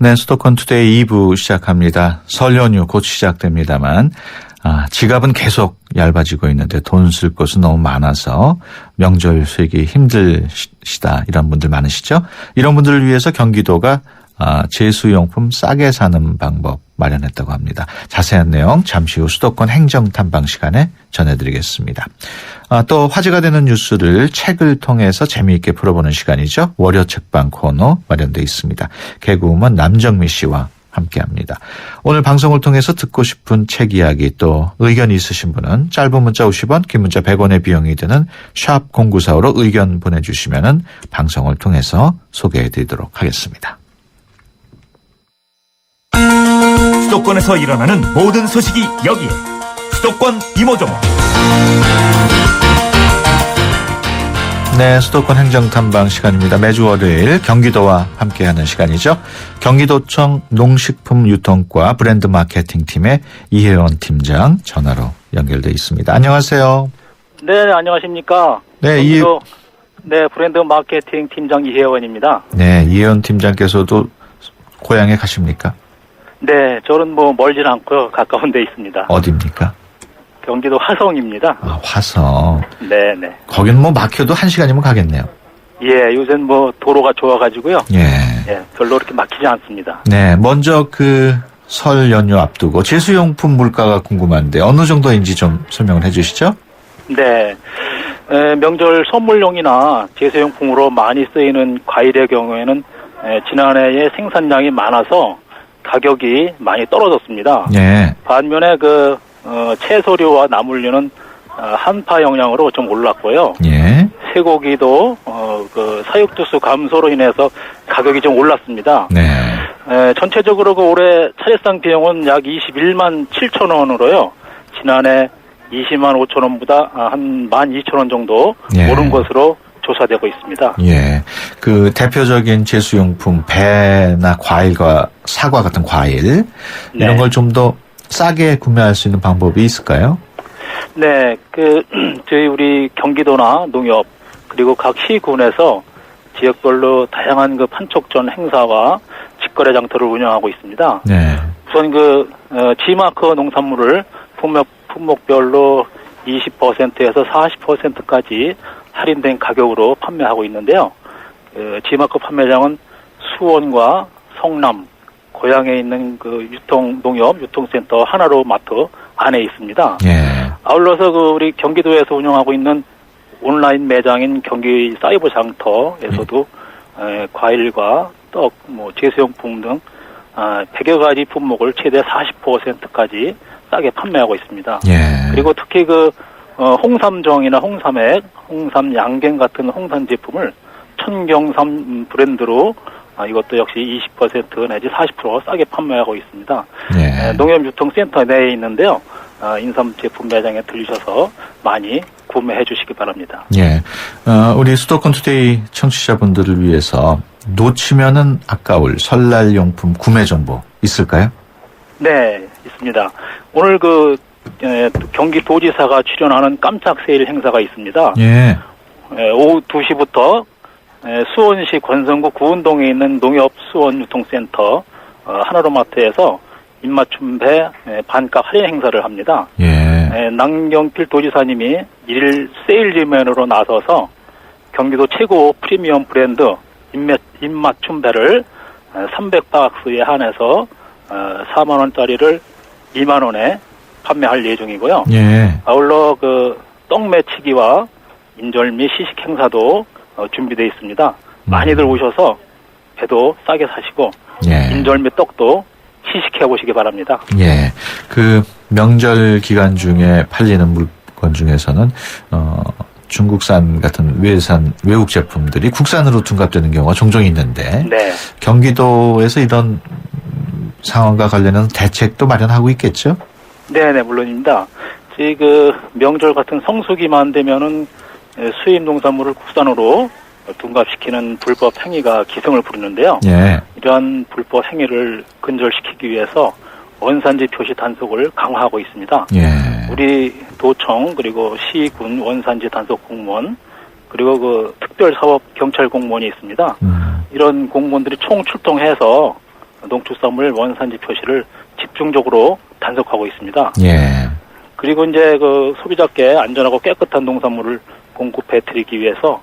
Speaker 1: 네, 수도권 투데이 2부 시작합니다. 설 연휴 곧 시작됩니다만 지갑은 계속 얇아지고 있는데 돈 쓸 곳은 너무 많아서 명절 쓰기 힘드시다 이런 분들 많으시죠? 이런 분들을 위해서 경기도가 제수용품 싸게 사는 방법 마련했다고 합니다. 자세한 내용 잠시 후 수도권 행정탐방 시간에 전해드리겠습니다. 또 화제가 되는 뉴스를 책을 통해서 재미있게 풀어보는 시간이죠. 월요 책방 코너 마련되어 있습니다. 개그우먼 남정미 씨와 함께합니다. 오늘 방송을 통해서 듣고 싶은 책 이야기 또 의견이 있으신 분은 짧은 문자 50원, 긴 문자 100원의 비용이 드는 샵 0945로 의견 보내주시면 방송을 통해서 소개해드리도록 하겠습니다.
Speaker 13: 수도권에서 일어나는 모든 소식이 여기에. 수도권 이모저모.
Speaker 1: 네, 수도권 행정탐방 시간입니다. 매주 월요일 경기도와 함께하는 시간이죠. 경기도청 농식품유통과 브랜드 마케팅팀의 이혜원 팀장 전화로 연결돼 있습니다. 안녕하세요.
Speaker 14: 네, 안녕하십니까.
Speaker 1: 네,
Speaker 14: 네, 브랜드 마케팅 팀장 이혜원입니다.
Speaker 1: 네, 이혜원 팀장께서도 고향에 가십니까?
Speaker 14: 네, 저는 뭐 멀진 않고요. 가까운 데 있습니다.
Speaker 1: 어디입니까?
Speaker 14: 경기도 화성입니다.
Speaker 1: 아, 화성.
Speaker 14: 네네.
Speaker 1: 거긴 뭐 막혀도 1시간이면 가겠네요.
Speaker 14: 예, 요새는 뭐 도로가 좋아가지고요.
Speaker 1: 예.
Speaker 14: 예, 별로 그렇게 막히지 않습니다.
Speaker 1: 네, 먼저 설 연휴 앞두고 제수용품 물가가 궁금한데 어느 정도인지 좀 설명을 해주시죠.
Speaker 14: 네. 명절 선물용이나 제수용품으로 많이 쓰이는 과일의 경우에는 지난해에 생산량이 많아서 가격이 많이 떨어졌습니다.
Speaker 1: 예.
Speaker 14: 반면에 채소류와 나물류는 한파 영향으로 좀 올랐고요.
Speaker 1: 예.
Speaker 14: 쇠고기도 사육두수 감소로 인해서 가격이 좀 올랐습니다.
Speaker 1: 네.
Speaker 14: 전체적으로 올해 차례상 비용은 약 21만 7천 원으로요. 지난해 20만 5천 원보다 한 12,000원 정도
Speaker 1: 예.
Speaker 14: 오른 것으로 조사되고 있습니다.
Speaker 1: 예. 대표적인 제수용품 배나 과일과 사과 같은 과일 이런 걸 좀 더 싸게 구매할 수 있는 방법이 있을까요?
Speaker 14: 네, 저희 우리 경기도나 농협 그리고 각 시군에서 지역별로 다양한 판촉전 행사와 직거래 장터를 운영하고 있습니다.
Speaker 1: 네.
Speaker 14: 우선 G마크 농산물을 품목별로 20%에서 40%까지 할인된 가격으로 판매하고 있는데요. G마크 판매장은 수원과 성남, 고향에 있는 농협 유통센터 하나로 마트 안에 있습니다.
Speaker 1: 예.
Speaker 14: 아울러서 우리 경기도에서 운영하고 있는 온라인 매장인 경기 사이버 장터에서도 과일과 떡, 제수용품 등 100여 가지 품목을 최대 40%까지 싸게 판매하고 있습니다.
Speaker 1: 예.
Speaker 14: 그리고 특히 홍삼정이나 홍삼액, 홍삼 양갱 같은 홍삼 제품을 천경삼 브랜드로 이것도 역시 20% 내지 40% 싸게 판매하고 있습니다.
Speaker 1: 예.
Speaker 14: 농협유통센터 내에 있는데요. 인삼 제품 매장에 들리셔서 많이 구매해 주시기 바랍니다.
Speaker 1: 예. 우리 수도권 투데이 청취자분들을 위해서 놓치면은 아까울 설날용품 구매 정보 있을까요?
Speaker 14: 네, 있습니다. 오늘 경기도지사가 출연하는 깜짝 세일 행사가 있습니다.
Speaker 1: 예.
Speaker 14: 오후 2시부터 수원시 권성구 구운동에 있는 농협 수원유통센터 하나로마트에서 입맞춤배 반값 할인 행사를 합니다.
Speaker 1: 예.
Speaker 14: 남경필 도지사님이 1일 세일즈맨으로 나서서 경기도 최고 프리미엄 브랜드 입맞춤배를 300박스에 한해서 4만 원짜리를 2만 원에 판매할 예정이고요.
Speaker 1: 예.
Speaker 14: 아울러 떡매치기와 인절미 시식 행사도 준비되어 있습니다. 많이들 오셔서 배도 싸게 사시고
Speaker 1: 예.
Speaker 14: 인절미 떡도 시식해 보시기 바랍니다.
Speaker 1: 예. 명절 기간 중에 팔리는 물건 중에서는 중국산 같은 외국 제품들이 국산으로 둔갑되는 경우가 종종 있는데
Speaker 14: 네.
Speaker 1: 경기도에서 이런 상황과 관련해서 대책도 마련하고 있겠죠?
Speaker 14: 네네, 물론입니다. 명절 같은 성수기만 되면은 수입 농산물을 국산으로 둔갑시키는 불법 행위가 기승을 부르는데요.
Speaker 1: 예.
Speaker 14: 이러한 불법 행위를 근절시키기 위해서 원산지 표시 단속을 강화하고 있습니다.
Speaker 1: 예.
Speaker 14: 우리 도청 그리고 시군 원산지 단속 공무원 그리고 특별사업 경찰 공무원이 있습니다. 이런 공무원들이 총 출동해서 농축산물 원산지 표시를 집중적으로 단속하고 있습니다.
Speaker 1: 예.
Speaker 14: 그리고 소비자께 안전하고 깨끗한 농산물을 공급해 드리기 위해서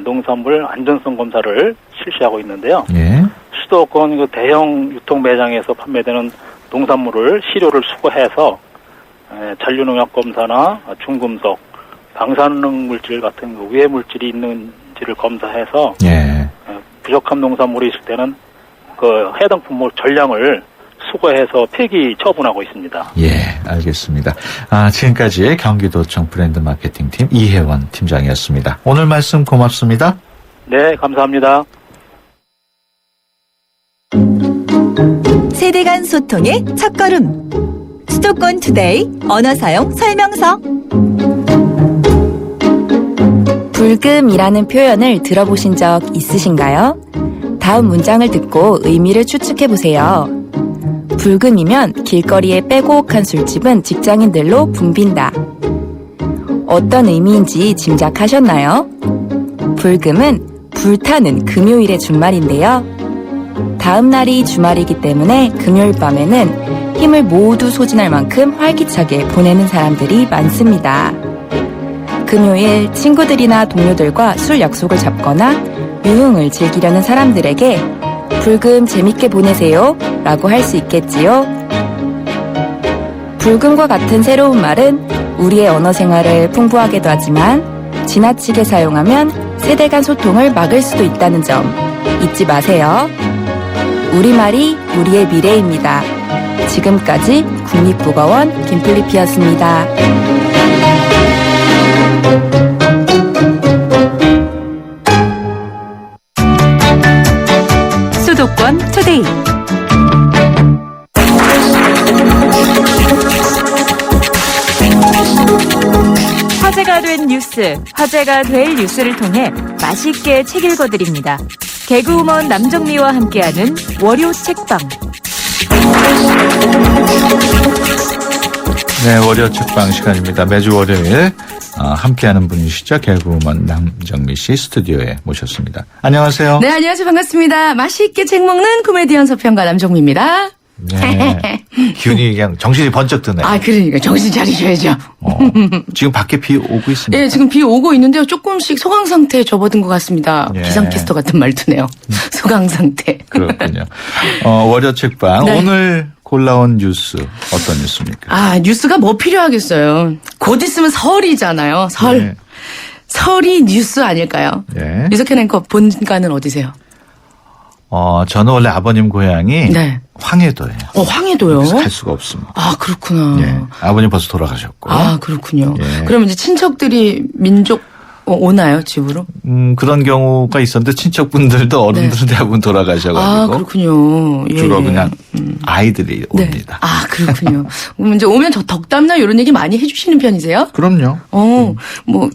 Speaker 14: 농산물 안전성 검사를 실시하고 있는데요.
Speaker 1: 예.
Speaker 14: 수도권 대형 유통 매장에서 판매되는 농산물을 시료를 수거해서 잔류농약 검사나 중금속, 방사능 물질 같은 유해 물질이 있는지를 검사해서
Speaker 1: 예.
Speaker 14: 부족한 농산물이 있을 때는 해당 품목 전량을 수거해서 폐기 처분하고 있습니다.
Speaker 1: 예, 알겠습니다. 지금까지 경기도청 브랜드 마케팅팀 이혜원 팀장이었습니다. 오늘 말씀 고맙습니다.
Speaker 14: 네, 감사합니다.
Speaker 2: 세대 간 소통의 첫걸음. 수도권 투데이 언어 사용 설명서.
Speaker 15: 불금이라는 표현을 들어보신 적 있으신가요? 다음 문장을 듣고 의미를 추측해 보세요. 불금이면 길거리의 빼곡한 술집은 직장인들로 붐빈다. 어떤 의미인지 짐작하셨나요? 불금은 불타는 금요일의 준말인데요. 다음 날이 주말이기 때문에 금요일 밤에는 힘을 모두 소진할 만큼 활기차게 보내는 사람들이 많습니다. 금요일 친구들이나 동료들과 술 약속을 잡거나 유흥을 즐기려는 사람들에게 불금 재밌게 보내세요 라고 할 수 있겠지요. 불금과 같은 새로운 말은 우리의 언어 생활을 풍부하게도 하지만 지나치게 사용하면 세대 간 소통을 막을 수도 있다는 점 잊지 마세요. 우리말이 우리의 미래입니다. 지금까지 국립국어원 김필리피였습니다.
Speaker 2: 수도권 투데이. 화제가 된 뉴스, 화제가 될 뉴스를 통해 맛있게 책 읽어드립니다. 개그우먼 남정미와 함께하는 월요 책방.
Speaker 1: 네, 월요 책방 시간입니다. 매주 월요일 함께하는 분이시죠. 개그우먼 남정미 씨 스튜디오에 모셨습니다. 안녕하세요.
Speaker 16: 네, 안녕하세요. 반갑습니다. 맛있게 책 먹는 코미디언 서평가 남정미입니다.
Speaker 1: 네. 기운이 그냥 정신이 번쩍 드네요.
Speaker 16: 아, 그러니까 정신 차리셔야죠.
Speaker 1: 지금 밖에 비 오고 있습니다.
Speaker 16: 네, 지금 비 오고 있는데요. 조금씩 소강 상태에 접어든 것 같습니다.
Speaker 1: 예.
Speaker 16: 기상캐스터 같은 말투네요. 소강 상태.
Speaker 1: 그렇군요. 월요 책방.
Speaker 16: 네.
Speaker 1: 오늘 골라온 뉴스 어떤 뉴스입니까?
Speaker 16: 아, 뉴스가 뭐 필요하겠어요. 곧 있으면 설이잖아요. 설.
Speaker 1: 네.
Speaker 16: 설이 뉴스 아닐까요?
Speaker 1: 네.
Speaker 16: 유석현 앵커 본가는 어디세요?
Speaker 1: 저는 원래 아버님 고향이
Speaker 16: 네.
Speaker 1: 황해도예요.
Speaker 16: 황해도요?
Speaker 1: 그래서 갈 수가 없습니다.
Speaker 16: 아, 그렇구나.
Speaker 1: 예. 아버님 벌써 돌아가셨고.
Speaker 16: 아, 그렇군요.
Speaker 1: 예.
Speaker 16: 그러면 이제 친척들이 민족 오나요, 집으로?
Speaker 1: 그런 경우가 있었는데 친척분들도 어른들은 대부분 돌아가셔가지고.
Speaker 16: 아, 그렇군요. 예,
Speaker 1: 주로
Speaker 16: 예.
Speaker 1: 그냥 아이들이
Speaker 16: 네.
Speaker 1: 옵니다.
Speaker 16: 아, 그렇군요. 그럼 이제 오면 저 덕담나 이런 얘기 많이 해주시는 편이세요?
Speaker 1: 그럼요.
Speaker 16: 뭐,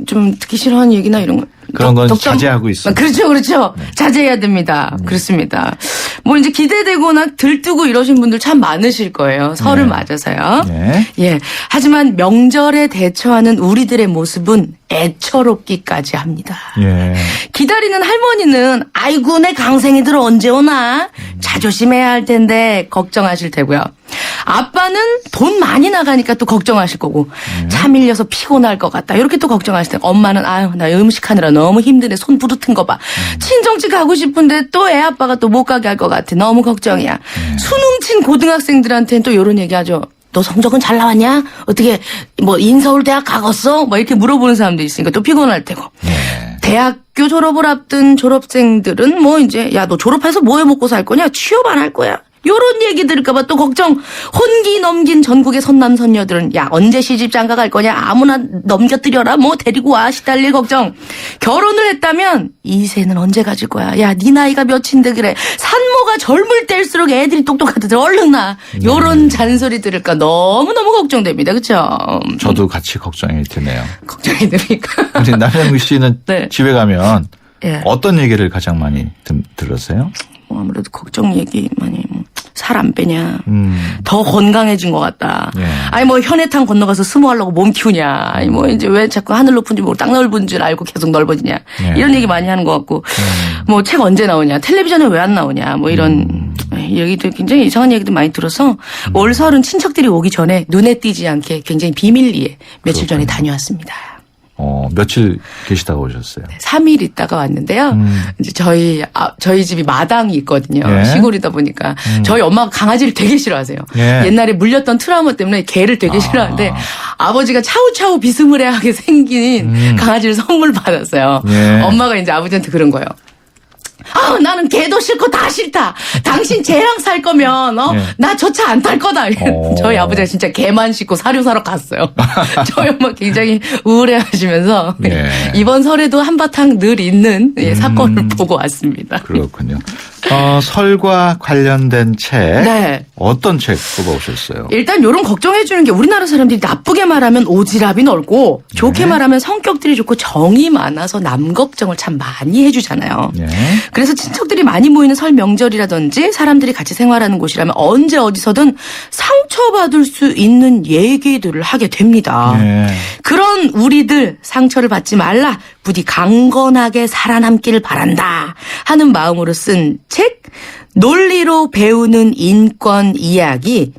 Speaker 16: 좀 듣기 싫어하는 얘기나 이런 거.
Speaker 1: 그런 건 자제하고 있습니다.
Speaker 16: 그렇죠, 그렇죠. 네. 자제해야 됩니다. 그렇습니다. 뭐 이제 기대되거나 들뜨고 이러신 분들 참 많으실 거예요. 설을 맞아서요.
Speaker 1: 네.
Speaker 16: 예. 하지만 명절에 대처하는 우리들의 모습은 애처롭기까지 합니다.
Speaker 1: 예.
Speaker 16: 기다리는 할머니는 아이고 내 강생이들 언제 오나 자조심해야 할 텐데 걱정하실 테고요. 아빠는 돈 많이 나가니까 또 걱정하실 거고 차 밀려서 피곤할 것 같다 이렇게 또 걱정하실 테고 엄마는 아유 나 음식하느라 너무 힘드네 손 부르튼 거 봐. 친정집 가고 싶은데 또 애 아빠가 또 못 가게 할 것 같아 너무 걱정이야. 수능친 고등학생들한테는 또 이런 얘기하죠. 너 성적은 잘 나왔냐? 어떻게 뭐 인서울대학 가겠어? 뭐 이렇게 물어보는 사람도 있으니까 또 피곤할 테고. 대학교 졸업을 앞둔 졸업생들은 뭐 이제 야 너 졸업해서 뭐 해 먹고 살 거냐? 취업 안 할 거야? 요런 얘기 들을까봐 또 걱정. 혼기 넘긴 전국의 선남 선녀들은 야 언제 시집 장가 갈 거냐? 아무나 넘겨뜨려라. 뭐 데리고 와 시달릴 걱정. 결혼을 했다면 이세는 언제 가질 거야? 야 네 나이가 몇인데 그래. 산모가 젊을 때일수록 애들이 똑똑하다들 얼른 나. 요런 잔소리 들을까 너무너무 걱정됩니다. 그렇죠?
Speaker 1: 저도 같이 걱정이 되네요.
Speaker 16: 걱정이 됩니까?
Speaker 1: 우리 남영미 씨는
Speaker 16: 네.
Speaker 1: 집에 가면
Speaker 16: 예.
Speaker 1: 어떤 얘기를 가장 많이 들으세요?
Speaker 16: 아무래도 걱정 얘기 많이 살 안 빼냐. 더 건강해진 것 같다.
Speaker 1: 예.
Speaker 16: 아니 뭐 현해탄 건너가서 스모하려고 몸 키우냐. 아니 뭐 이제 왜 자꾸 하늘 높은 줄 모르고 땅 넓은 줄 알고 계속 넓어지냐.
Speaker 1: 예.
Speaker 16: 이런 얘기 많이 하는 것 같고 뭐 책 언제 나오냐. 텔레비전에 왜 안 나오냐. 뭐 이런 얘기도 굉장히 이상한 얘기도 많이 들어서 올 설은 친척들이 오기 전에 눈에 띄지 않게 굉장히 비밀리에 며칠 전에 다녀왔습니다.
Speaker 1: 며칠 계시다가 오셨어요?
Speaker 16: 3일 있다가 왔는데요. 이제 저희 집이 마당이 있거든요.
Speaker 1: 예.
Speaker 16: 시골이다 보니까 저희 엄마가 강아지를 되게 싫어하세요.
Speaker 1: 예.
Speaker 16: 옛날에 물렸던 트라우마 때문에 개를 되게 싫어하는데 아버지가 차우차우 비스무리하게 생긴 강아지를 선물 받았어요.
Speaker 1: 예.
Speaker 16: 엄마가 이제 아버지한테 그런 거예요. 아, 나는 개도 싫고 다 싫다. 당신 쟤랑 살 거면 나 저 차 안 탈 거다. 저희 아버지가 진짜 개만 싣고 사료 사러 갔어요. 저희 엄마 굉장히 우울해하시면서
Speaker 1: 예.
Speaker 16: 이번 설에도 한바탕 늘 있는 사건을 보고 왔습니다.
Speaker 1: 그렇군요. 설과 관련된 책.
Speaker 16: 네.
Speaker 1: 어떤 책 뽑아오셨어요?
Speaker 16: 일단 요런 걱정해주는 게 우리나라 사람들이 나쁘게 말하면 오지랖이 넓고 좋게 말하면 성격들이 좋고 정이 많아서 남 걱정을 참 많이 해주잖아요. 그래서 친척들이 많이 모이는 설 명절이라든지 사람들이 같이 생활하는 곳이라면 언제 어디서든 상처받을 수 있는 얘기들을 하게 됩니다. 그런 우리들 상처를 받지 말라, 부디 강건하게 살아남기를 바란다 하는 마음으로 쓴 책, 논리로 배우는 인권 이야기,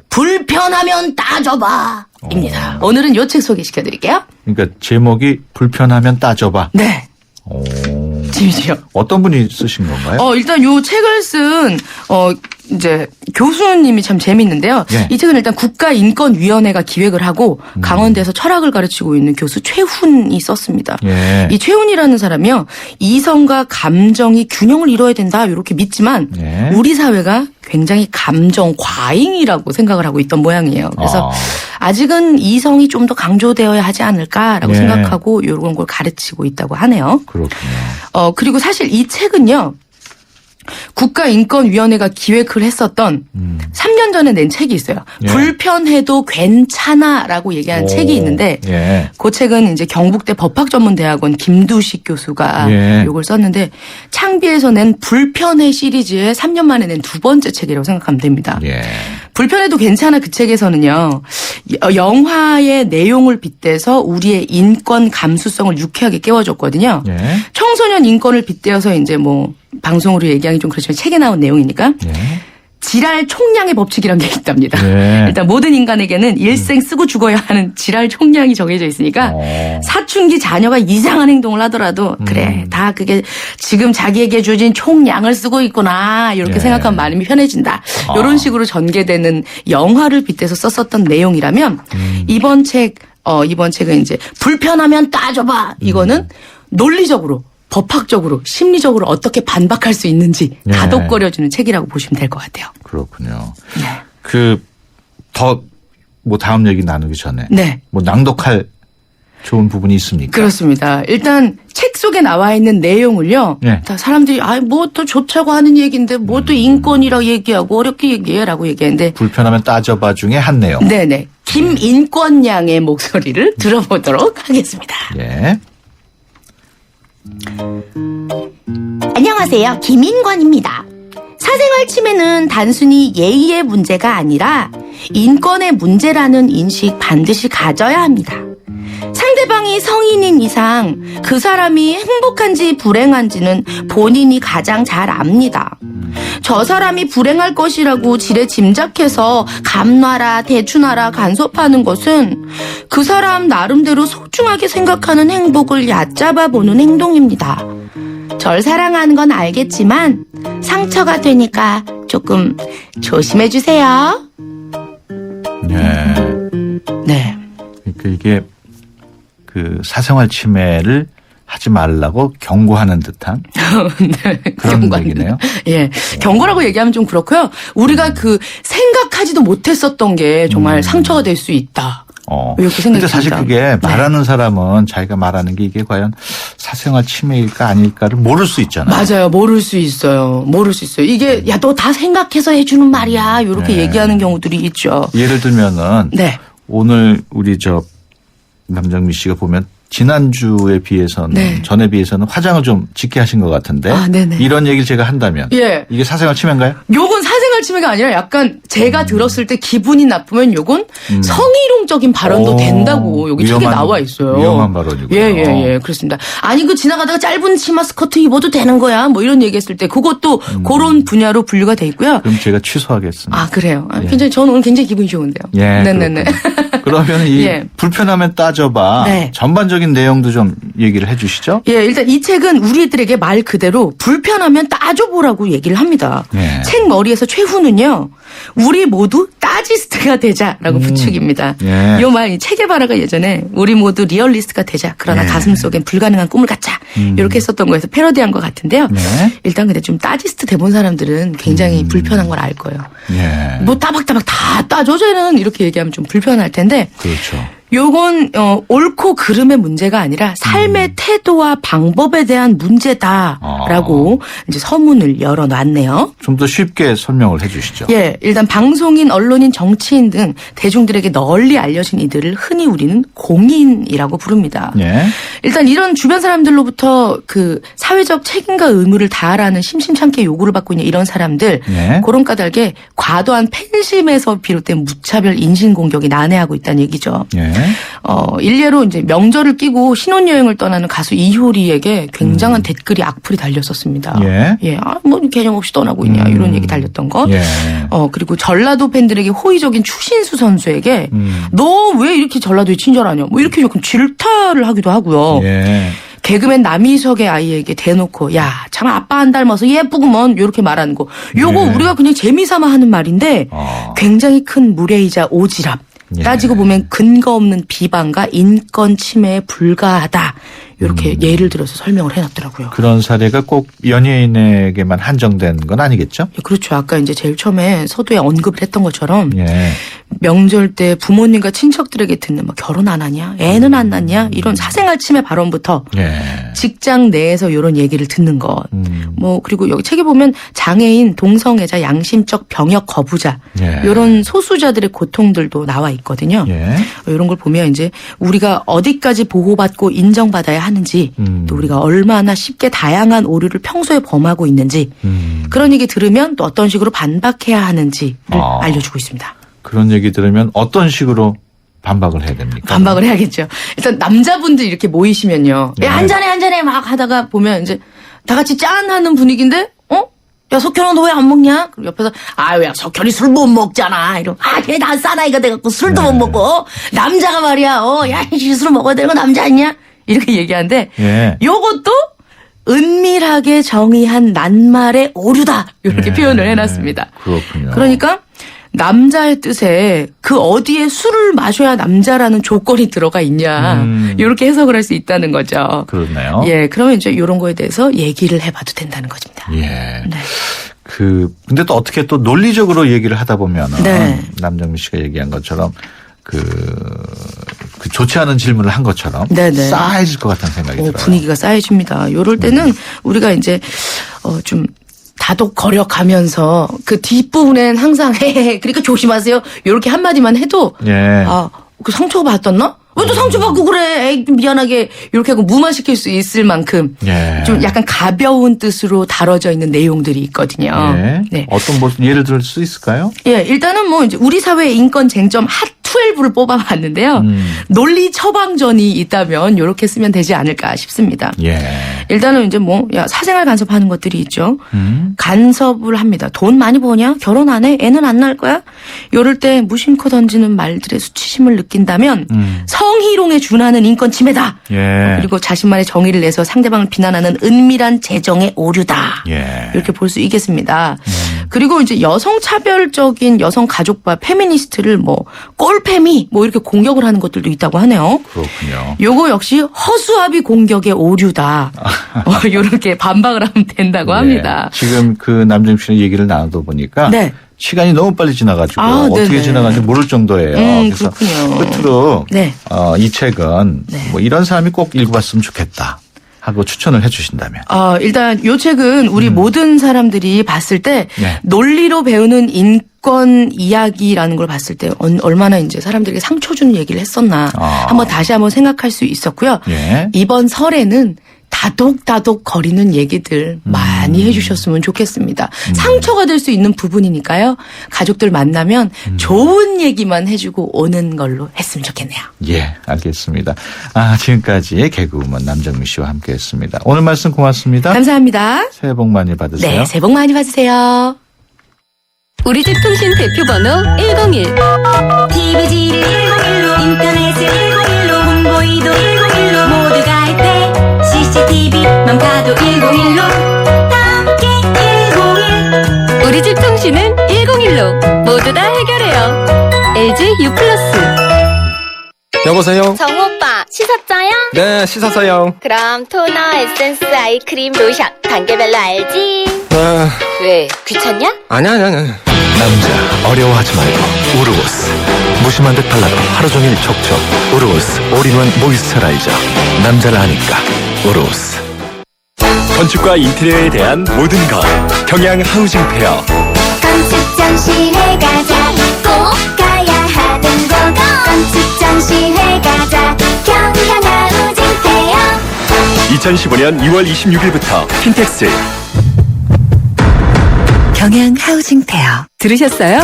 Speaker 16: 불편하면 따져봐 입니다. 오늘은 이 책 소개시켜드릴게요.
Speaker 1: 그러니까 제목이 불편하면 따져봐.
Speaker 16: 네. 재미지요.
Speaker 1: 어떤 분이 쓰신 건가요?
Speaker 16: 일단 요 책을 쓴 이제 교수님이 참 재밌는데요.
Speaker 1: 예.
Speaker 16: 이 책은 일단 국가인권위원회가 기획을 하고 강원대에서 철학을 가르치고 있는 교수 최훈이 썼습니다.
Speaker 1: 예.
Speaker 16: 이 최훈이라는 사람이요, 이성과 감정이 균형을 이뤄야 된다 이렇게 믿지만 우리 사회가 굉장히 감정 과잉이라고 생각을 하고 있던 모양이에요. 그래서 아직은 이성이 좀 더 강조되어야 하지 않을까라고 생각하고 이런 걸 가르치고 있다고 하네요.
Speaker 1: 그렇군요.
Speaker 16: 그리고 사실 이 책은요, 국가인권위원회가 기획을 했었던 3년 전에 낸 책이 있어요. 불편해도 괜찮아라고 얘기하는 책이 있는데 그 책은 이제 경북대 법학전문대학원 김두식 교수가 이걸 썼는데 창비에서 낸 불편해 시리즈의 3년 만에 낸 두 번째 책이라고 생각하면 됩니다. 불편해도 괜찮아 그 책에서는요, 영화의 내용을 빗대서 우리의 인권 감수성을 유쾌하게 깨워줬거든요. 청소년 인권을 빗대어서 이제 뭐 방송으로 얘기하기 좀 그렇지만 책에 나온 내용이니까 지랄 총량의 법칙이라는 게 있답니다. 일단 모든 인간에게는 일생 쓰고 죽어야 하는 지랄 총량이 정해져 있으니까 사춘기 자녀가 이상한 행동을 하더라도 그래, 다 그게 지금 자기에게 주어진 총량을 쓰고 있구나 이렇게 생각하면 마음이 편해진다. 이런 식으로 전개되는 영화를 빗대서 썼었던 내용이라면 이번 책은 이제 불편하면 따져봐. 이거는 논리적으로, 법학적으로, 심리적으로 어떻게 반박할 수 있는지 다독거려주는 책이라고 보시면 될 것 같아요.
Speaker 1: 그렇군요. 뭐 다음 얘기 나누기 전에. 뭐 낭독할 좋은 부분이 있습니까?
Speaker 16: 그렇습니다. 일단 책 속에 나와 있는 내용을요, 다 사람들이 뭐 또 좋다고 하는 얘기인데 뭐 또 인권이라고 얘기하고 어렵게 얘기해라고 얘기하는데
Speaker 1: 불편하면 따져봐 중에 한 내용.
Speaker 16: 네네. 김인권 양의 목소리를 들어보도록 하겠습니다.
Speaker 17: 안녕하세요. 김인권입니다. 사생활 침해는 단순히 예의의 문제가 아니라 인권의 문제라는 인식 반드시 가져야 합니다. 상대방이 성인인 이상 그 사람이 행복한지 불행한지는 본인이 가장 잘 압니다. 저 사람이 불행할 것이라고 지레 짐작해서 감놔라 대추놔라 간섭하는 것은 그 사람 나름대로 소중하게 생각하는 행복을 얕잡아 보는 행동입니다. 절 사랑하는 건 알겠지만 상처가 되니까 조금 조심해 주세요.
Speaker 1: 네. 그러니까 이게 그 사생활 침해를 하지 말라고 경고하는 듯한 그런 얘기네요.
Speaker 16: 경고라고 얘기하면 좀 그렇고요. 우리가 그 생각하지도 못했었던 게 정말 상처가 될 수 있다. 이렇게 생각합니다.
Speaker 1: 근데 사실 그게 말하는 사람은 자기가 말하는 게 이게 과연 사생활 침해일까 아닐까를 모를 수 있잖아요.
Speaker 16: 맞아요. 모를 수 있어요. 이게 야, 너 다 생각해서 해주는 말이야. 이렇게 얘기하는 경우들이 있죠.
Speaker 1: 예를 들면은 오늘 우리 남정미 씨가 보면 지난주에 비해서는 전에 비해서는 화장을 좀 짙게 하신 것 같은데 이런 얘기를 제가 한다면 이게 사생활 침해인가요?
Speaker 16: 요건 사생활 침해가 아니라 약간 제가 들었을 때 기분이 나쁘면 요건 성희롱적인 발언도 된다고 여기 책에 나와 있어요.
Speaker 1: 위험한 발언이고요.
Speaker 16: 그렇습니다. 아니 그 지나가다가 짧은 치마 스커트 입어도 되는 거야 뭐 이런 얘기했을 때 그것도 그런 분야로 분류가 돼 있고요.
Speaker 1: 그럼 제가 취소하겠습니다.
Speaker 16: 그래요? 굉장히 저는 오늘 굉장히 기분이 좋은데요. 네네네.
Speaker 1: 그러면 이 불편하면 따져봐. 전반적인 내용도 좀 얘기를 해 주시죠.
Speaker 16: 일단 이 책은 우리들에게 말 그대로 불편하면 따져보라고 얘기를 합니다. 책 머리에서 최후는요, 우리 모두 따지스트가 되자라고 부축입니다. 이 말 체게바라가 예전에 우리 모두 리얼리스트가 되자. 그러나 가슴속엔 불가능한 꿈을 갖자. 이렇게 했었던 거에서 패러디한 것 같은데요. 일단 근데 좀 따지스트 돼본 사람들은 굉장히 불편한 걸 알 거예요. 뭐 따박따박 다 따져 쟤는 이렇게 얘기하면 좀 불편할 텐데.
Speaker 1: 그렇죠.
Speaker 16: 요건 옳고 그름의 문제가 아니라 삶의 태도와 방법에 대한 문제다라고 이제 서문을 열어놨네요.
Speaker 1: 좀 더 쉽게 설명을 해주시죠.
Speaker 16: 예, 일단 방송인, 언론인, 정치인 등 대중들에게 널리 알려진 이들을 흔히 우리는 공인이라고 부릅니다.
Speaker 1: 예.
Speaker 16: 일단 이런 주변 사람들로부터 그 사회적 책임과 의무를 다하라는 심심찮게 요구를 받고 있는 이런 사람들,
Speaker 1: 예.
Speaker 16: 그런 까닭에 과도한 팬심에서 비롯된 무차별 인신공격이 난해하고 있다는 얘기죠.
Speaker 1: 예.
Speaker 16: 일례로 이제 명절을 끼고 신혼여행을 떠나는 가수 이효리에게 굉장한 댓글이 악플이 달렸었습니다.
Speaker 1: 예.
Speaker 16: 예, 뭐 개념 없이 떠나고 있냐 이런 얘기 달렸던 거.
Speaker 1: 예.
Speaker 16: 그리고 전라도 팬들에게 호의적인 추신수 선수에게 너 왜 이렇게 전라도에 친절하냐, 뭐 이렇게 조금 질타를 하기도 하고요.
Speaker 1: 예.
Speaker 16: 개그맨 남희석의 아이에게 대놓고 야, 참 아빠 안 닮아서 예쁘구먼 이렇게 말하는 거. 요거
Speaker 1: 예.
Speaker 16: 우리가 그냥 재미삼아 하는 말인데 굉장히 큰 무례이자 오지랖.
Speaker 1: 예.
Speaker 16: 따지고 보면 근거 없는 비방과 인권 침해에 불과하다. 이렇게 예를 들어서 설명을 해놨더라고요.
Speaker 1: 그런 사례가 꼭 연예인에게만 한정된 건 아니겠죠?
Speaker 16: 그렇죠. 아까 이제 제일 처음에 서두에 언급을 했던 것처럼
Speaker 1: 예.
Speaker 16: 명절 때 부모님과 친척들에게 듣는 뭐 결혼 안 하냐, 애는 안 낳냐 이런 사생활 침해 발언부터
Speaker 1: 예.
Speaker 16: 직장 내에서 이런 얘기를 듣는 것. 뭐 그리고 여기 책에 보면 장애인, 동성애자, 양심적 병역 거부자
Speaker 1: 예.
Speaker 16: 이런 소수자들의 고통들도 나와 있거든요.
Speaker 1: 예.
Speaker 16: 이런 걸 보면 이제 우리가 어디까지 보호받고 인정받아야 하는지 또 우리가 얼마나 쉽게 다양한 오류를 평소에 범하고 있는지 그런 얘기 들으면 또 어떤 식으로 반박해야 하는지를 알려주고 있습니다.
Speaker 1: 그런 얘기 들으면 어떤 식으로 반박을 해야 됩니까?
Speaker 16: 반박을 해야겠죠. 일단 남자분들 이렇게 모이시면요.
Speaker 1: 네.
Speaker 16: 야, 한잔해 막 하다가 보면 이제 다 같이 짠 하는 분위기인데 야, 석현아 너 왜 안 먹냐? 그리고 옆에서 야, 석현이 술 못 먹잖아. 이러고 걔 다 싸나이가 돼갖고 술도 못 먹고 남자가 말이야. 야, 술 먹어야 되는 거 남자 아니냐? 이렇게 얘기하는데
Speaker 1: 예.
Speaker 16: 요것도 은밀하게 정의한 낱말의 오류다. 이렇게 표현을 해놨습니다.
Speaker 1: 그렇군요.
Speaker 16: 그러니까 남자의 뜻에 그 어디에 술을 마셔야 남자라는 조건이 들어가 있냐. 이렇게 해석을 할 수 있다는 거죠.
Speaker 1: 그렇네요.
Speaker 16: 예, 그러면 이제 이런 거에 대해서 얘기를 해봐도 된다는 것입니다.
Speaker 1: 예.
Speaker 16: 네.
Speaker 1: 근데 또 어떻게 또 논리적으로 얘기를 하다 보면은
Speaker 16: 네.
Speaker 1: 남정미 씨가 얘기한 것처럼 그 좋지 않은 질문을 한 것처럼
Speaker 16: 네네.
Speaker 1: 싸해질 것 같다는 생각이 들어요.
Speaker 16: 분위기가 싸해집니다. 요럴 때는 우리가 이제 좀 다독거려가면서 그 뒷부분엔 항상 헤헤 그러니까 조심하세요. 이렇게 한마디만 해도
Speaker 1: 예.
Speaker 16: 그 상처가 받았나? 왜 또 상처받고 그래? 에이, 미안하게 이렇게 하고 무마시킬 수 있을 만큼
Speaker 1: 예.
Speaker 16: 좀 약간 가벼운 뜻으로 다뤄져 있는 내용들이 있거든요.
Speaker 1: 예.
Speaker 16: 네.
Speaker 1: 어떤 예를 들 수 있을까요?
Speaker 16: 예, 일단은 뭐 이제 우리 사회의 인권 쟁점 핫12를 뽑아봤는데요. 논리 처방전이 있다면 이렇게 쓰면 되지 않을까 싶습니다.
Speaker 1: 예.
Speaker 16: 일단은 이제 사생활 간섭하는 것들이 있죠. 간섭을 합니다. 돈 많이 버냐? 결혼 안 해? 애는 안 낳을 거야? 이럴 때 무심코 던지는 말들의 수치심을 느낀다면 성희롱에 준하는 인권 침해다.
Speaker 1: 예.
Speaker 16: 그리고 자신만의 정의를 내서 상대방을 비난하는 은밀한 재정의 오류다.
Speaker 1: 예.
Speaker 16: 이렇게 볼 수 있겠습니다. 그리고 이제 여성 차별적인 여성 가족과 페미니스트를 꼴페미 이렇게 공격을 하는 것들도 있다고 하네요.
Speaker 1: 그렇군요.
Speaker 16: 요거 역시 허수아비 공격의 오류다. 이렇게 반박을 하면 된다고 합니다.
Speaker 1: 지금 그 남정미 씨의 얘기를 나눠다 보니까
Speaker 16: 네.
Speaker 1: 시간이 너무 빨리 지나가지고 어떻게
Speaker 16: 네네.
Speaker 1: 지나가는지 모를 정도예요. 그래서
Speaker 16: 그렇군요.
Speaker 1: 끝으로
Speaker 16: 네.
Speaker 1: 이 책은 이런 사람이 꼭 읽어봤으면 좋겠다 하고 추천을 해주신다면.
Speaker 16: 일단 이 책은 우리 모든 사람들이 봤을 때
Speaker 1: 네.
Speaker 16: 논리로 배우는 인권 이야기라는 걸 봤을 때 얼마나 이제 사람들에게 상처 주는 얘기를 했었나 다시 한번 생각할 수 있었고요.
Speaker 1: 예.
Speaker 16: 이번 설에는 다독다독 거리는 얘기들 많이 해주셨으면 좋겠습니다. 상처가 될 수 있는 부분이니까요. 가족들 만나면 좋은 얘기만 해주고 오는 걸로 했으면 좋겠네요.
Speaker 1: 예, 알겠습니다. 지금까지 개그우먼 남정미 씨와 함께했습니다. 오늘 말씀 고맙습니다.
Speaker 16: 감사합니다.
Speaker 1: 새해 복 많이 받으세요.
Speaker 16: 네, 새해 복 많이 받으세요.
Speaker 5: 우리 집 통신 대표번호 101
Speaker 18: TV지를 101로 인터넷을 101로 문보이도 101로 모두가 할 때 CCTV만 봐도 101로 함께 101
Speaker 5: 우리 집 통신은 101로 모두 다 해결해요. LG U+.
Speaker 12: 여보세요?
Speaker 19: 정우 오빠 씻었어요?
Speaker 12: 네, 씻었어요.
Speaker 19: 그럼 토너, 에센스, 아이크림, 로션 단계별로 알지? 왜 귀찮냐?
Speaker 12: 아니야.
Speaker 20: 남자 어려워하지 말고 우르보스. 무심한 듯 발라도 하루 종일 촉촉. 우르보스 올인원 모이스처라이저. 남자를 아니까 우르보스. 건축과 인테리어에 대한 모든 것 경양 하우징 페어.
Speaker 18: 건축 전시회 가자 꼭 가야 하는 곳 건축 전시회 가자 경양 하우징 페어.
Speaker 20: 2015년 2월 26일부터 킨텍스.
Speaker 2: 경양 하우징 페어. 들으셨어요?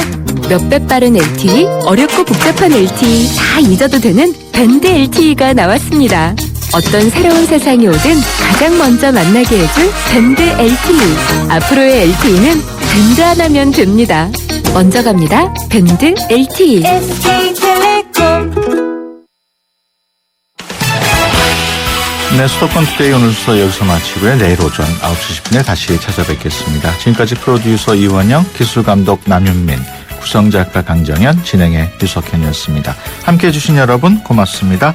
Speaker 2: 몇 배 빠른 LTE, 어렵고 복잡한 LTE 다 잊어도 되는 밴드 LTE가 나왔습니다. 어떤 새로운 세상이 오든 가장 먼저 만나게 해줄 밴드 LTE. 앞으로의 LTE는 밴드 하나면 됩니다. 먼저 갑니다. 밴드 LTE.
Speaker 1: 네, 수도권 투데이 오늘 수서 여기서 마치고요. 내일 오전 9시 10분에 다시 찾아뵙겠습니다. 지금까지 프로듀서 이원영, 기술감독 남윤민, 구성작가 강정현, 진행의 유석현이었습니다. 함께해 주신 여러분 고맙습니다.